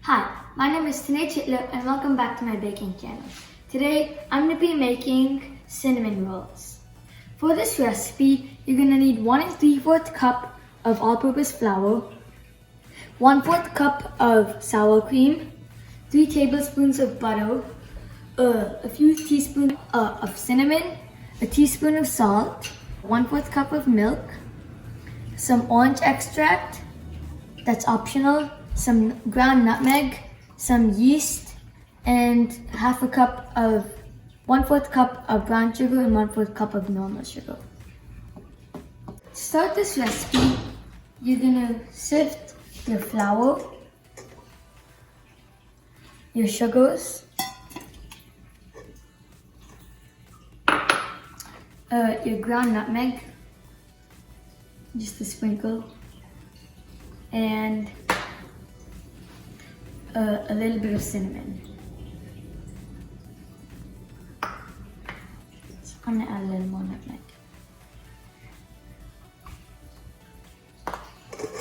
Hi, my name is Tanay Chitlip and welcome back to my baking channel. Today I'm going to be making cinnamon rolls. For this recipe, you're going to need 1 3/4 cup of all-purpose flour, 1/4 cup of sour cream, 3 tablespoons of butter, a few teaspoons of cinnamon, a teaspoon of salt, 1/4 cup of milk, some orange extract, that's optional, some ground nutmeg, some yeast, and 1/4 cup of brown sugar and 1/4 cup of normal sugar. To start this recipe, you're gonna sift your flour, your sugars, your ground nutmeg, just a sprinkle, and a little bit of cinnamon. So I'm gonna add a little more nutmeg.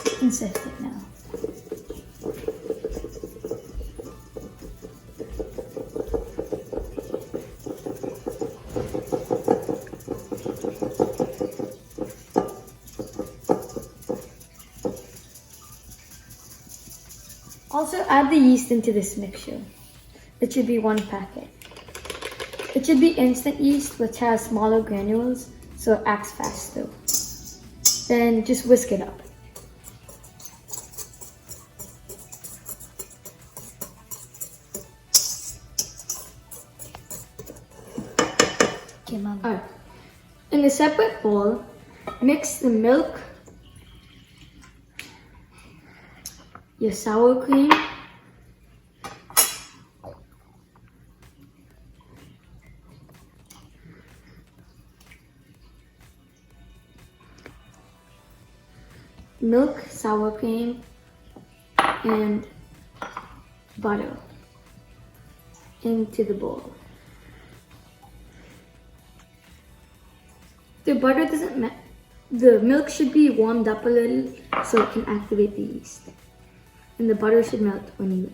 You can sift it now. Also add the yeast into this mixture. It should be 1 packet. It should be instant yeast which has smaller granules so it acts faster. Then just whisk it up. Alright. In a separate bowl, mix the milk, your sour cream, milk, sour cream, and butter into the bowl. The milk should be warmed up a little so it can activate the yeast. And the butter should melt when you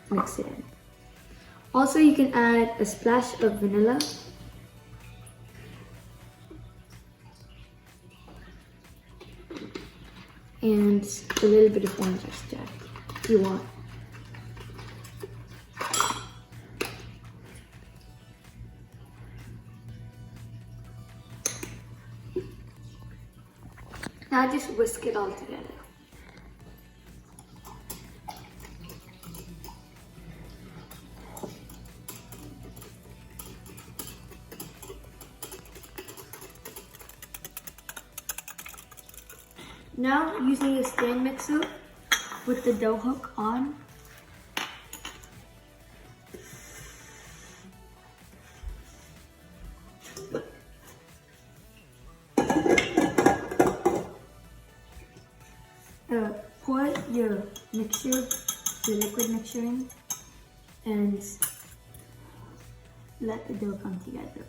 mix it in. Also, you can add a splash of vanilla. And a little bit of orange extract if you want. Now just whisk it all together. Now, using a stand mixer with the dough hook on, pour your mixture, your liquid mixture in, and let the dough come together.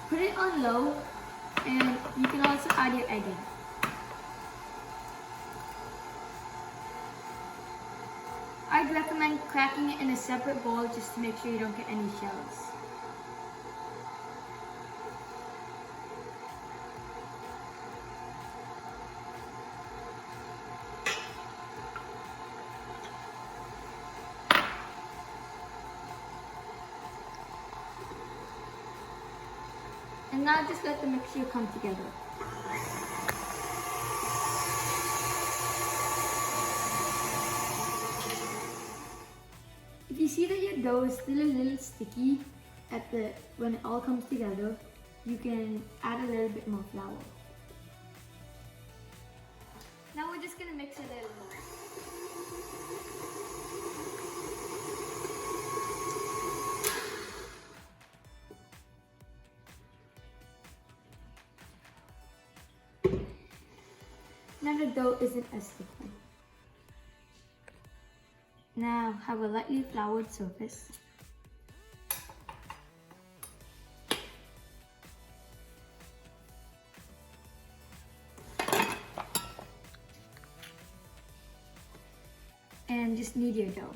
Put it on low, and you can also add your egg in. I'd recommend cracking it in a separate bowl just to make sure you don't get any shells. And now just let the mixture come together. If you see that your dough is still a little sticky when it all comes together, you can add a little bit more flour. Now we're just going to mix it a little more. Now the dough isn't as sticky. Now have a lightly floured surface. And just knead your dough.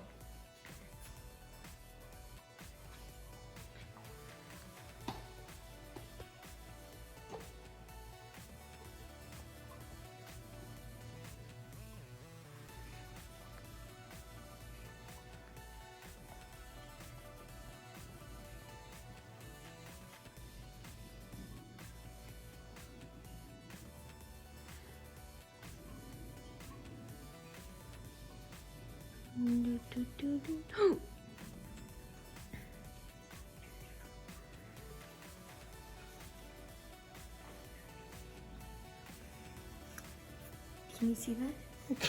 Can you see that?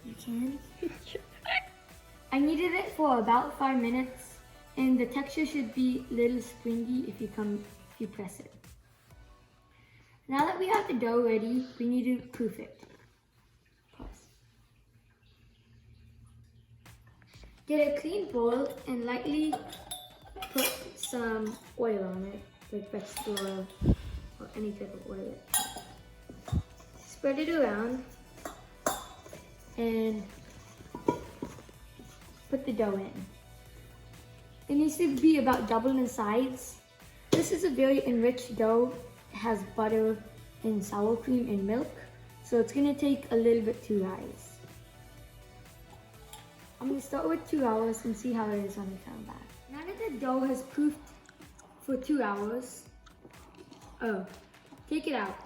You can? I kneaded it for about 5 minutes, and the texture should be a little springy if you press it. Now that we have the dough ready, we need to proof it. Pause. Get a clean bowl and lightly put some oil on it, like vegetable oil or any type of oil. Spread it around and put the dough in. It needs to be about double in size. This is a very enriched dough. It has butter and sour cream and milk, so it's gonna take a little bit to rise. I'm gonna start with 2 hours and see how it is on the turn back. Now that the dough has proofed for 2 hours, take it out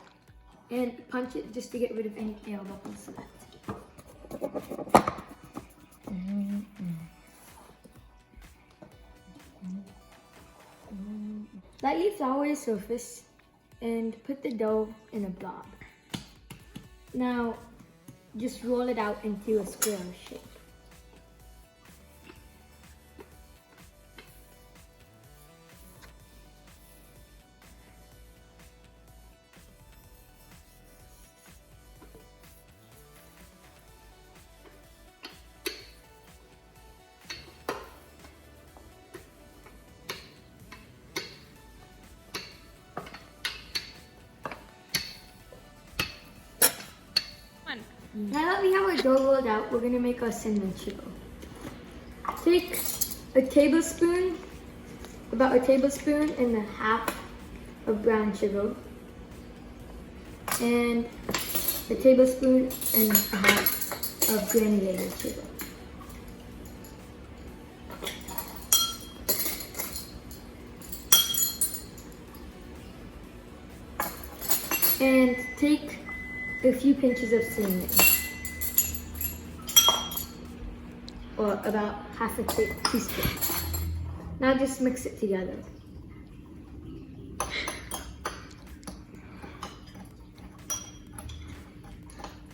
and punch it just to get rid of any air bubbles left. Lightly flour your surface and put the dough in a blob. Now, just roll it out into a square shape. Now that we have our dough rolled out, we're gonna make our cinnamon sugar. Take a tablespoon, about a tablespoon and a half of brown sugar, and a tablespoon and a half of granulated sugar. And take a few pinches of cinnamon, or about half a teaspoon. Now just mix it together.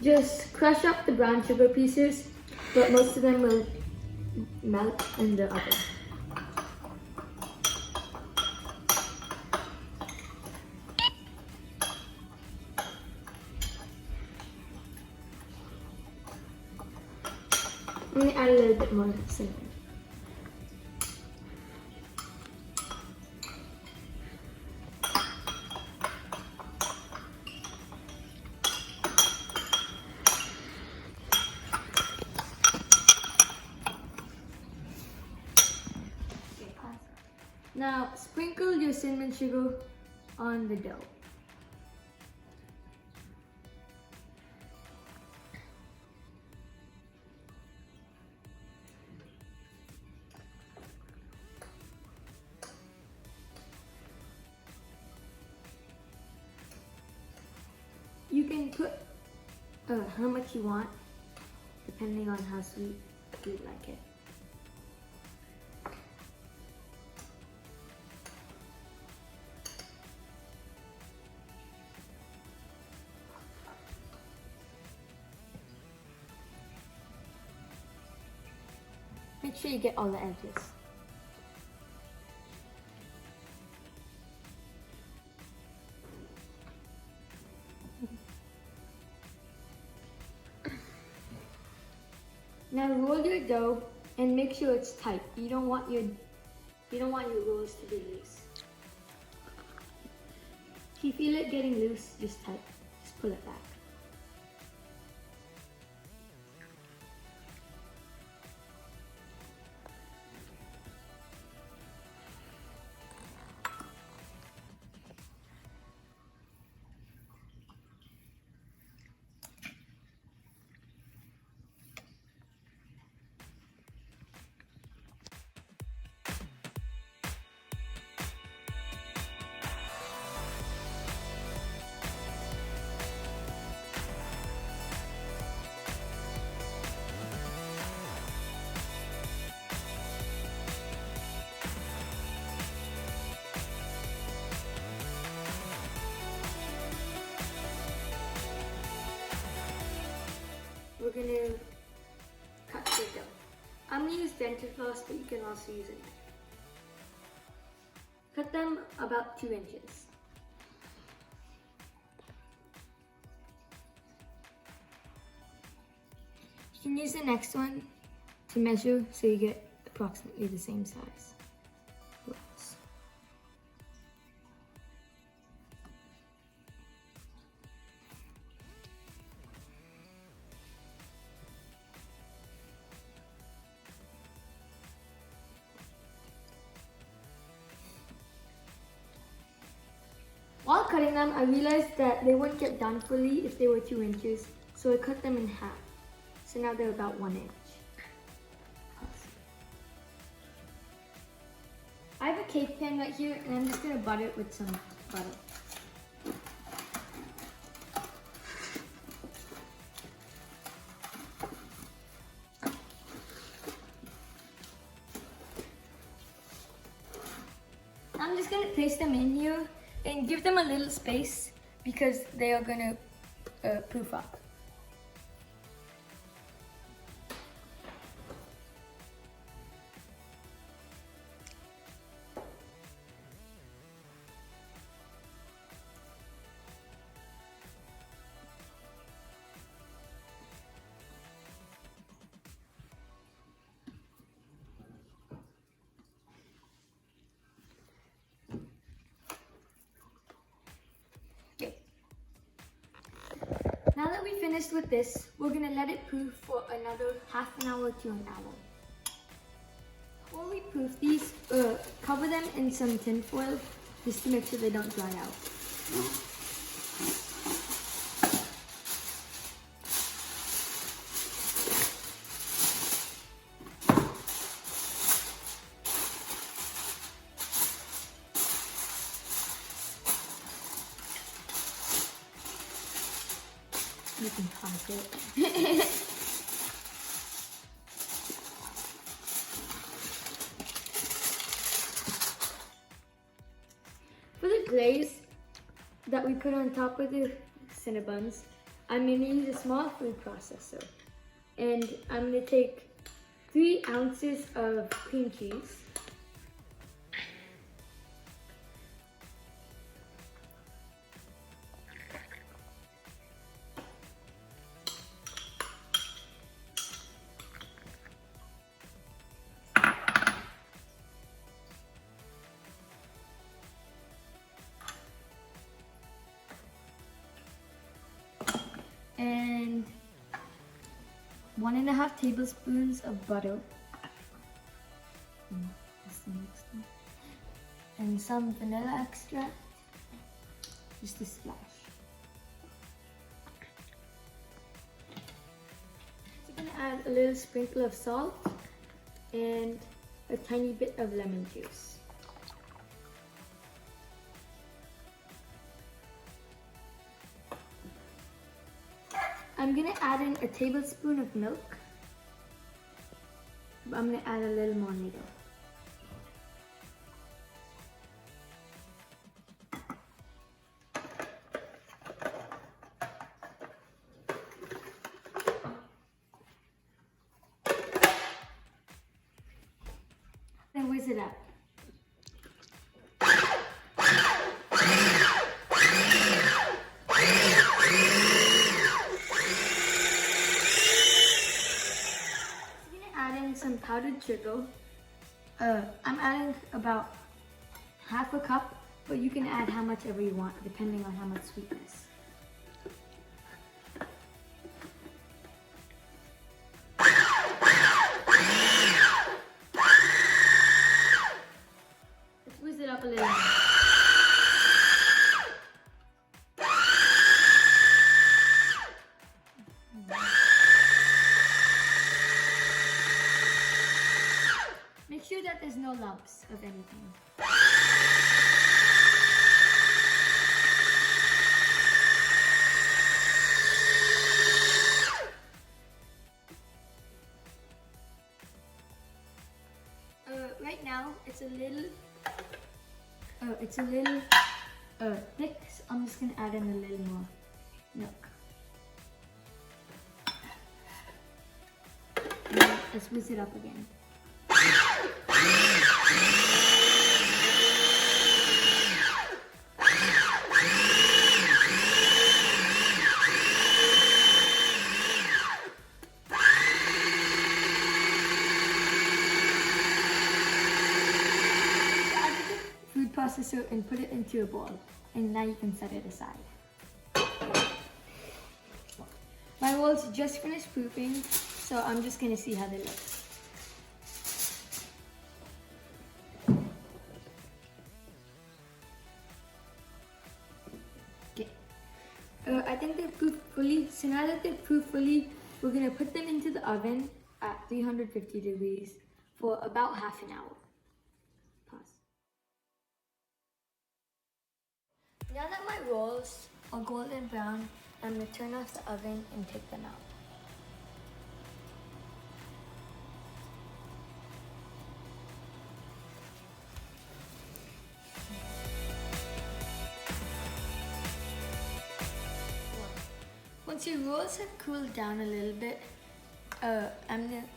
Just crush up the brown sugar pieces, but most of them will melt in the oven. I'm going to add a little bit more cinnamon. Now sprinkle your cinnamon sugar on the dough. You can put how much you want, depending on how sweet you'd like it. Make sure you get all the edges. Now roll your dough and make sure it's tight. You don't want your rolls to be loose. If you feel it getting loose, just pull it back. We're gonna cut the dough. I'm gonna use dental floss, but you can also use a knife. Cut them about 2 inches. You can use the next one to measure so you get approximately the same size. Rolls. While cutting them, I realized that they wouldn't get done fully if they were 2 inches, so I cut them in half. So now they're about 1 inch. I have a cake pan right here, and I'm just gonna butter it with some butter. I'm just gonna place them in here and give them a little space because they are gonna poof up. Now that we finished with this, we're gonna let it proof for another half an hour to an hour. Before we proof these, cover them in some tin foil just to make sure they don't dry out. You can toss it. For the glaze that we put on top of the Cinnabons, I'm going to use a small food processor. And I'm going to take 3 ounces of cream cheese. And 1.5 tablespoons of butter. That's the next one. And some vanilla extract, just a splash. So I'm gonna add a little sprinkle of salt and a tiny bit of lemon juice. I'm gonna add in a tablespoon of milk. I'm gonna add a little more later. Then whiz it up. Some powdered sugar. I'm adding about half a cup, but you can add how much ever you want depending on how much sweetness. Let's whiz it up a little more. Make sure that there's no lumps of anything. Right now it's a little thick, so I'm just gonna add in a little more milk. And then let's whiz it up again. Food processor and put it into a bowl, and now you can set it aside. My rolls just finished proofing, so I'm just gonna see how they look. Okay, I think they're proofed fully. So now that they're proofed fully, we're gonna put them into the oven at 350 degrees for about half an hour. Pause. Now that my rolls are golden brown, I'm going to turn off the oven and take them out. Once your rolls have cooled down a little bit,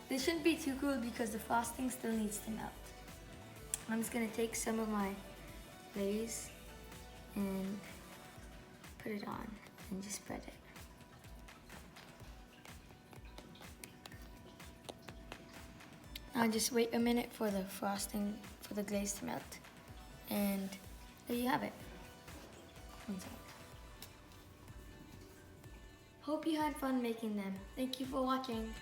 they shouldn't be too cool because the frosting still needs to melt. I'm just going to take some of my glaze and put it on and just spread it. Now just wait a minute for the frosting, for the glaze to melt, and there you have it. Hope you had fun making them. Thank you for watching.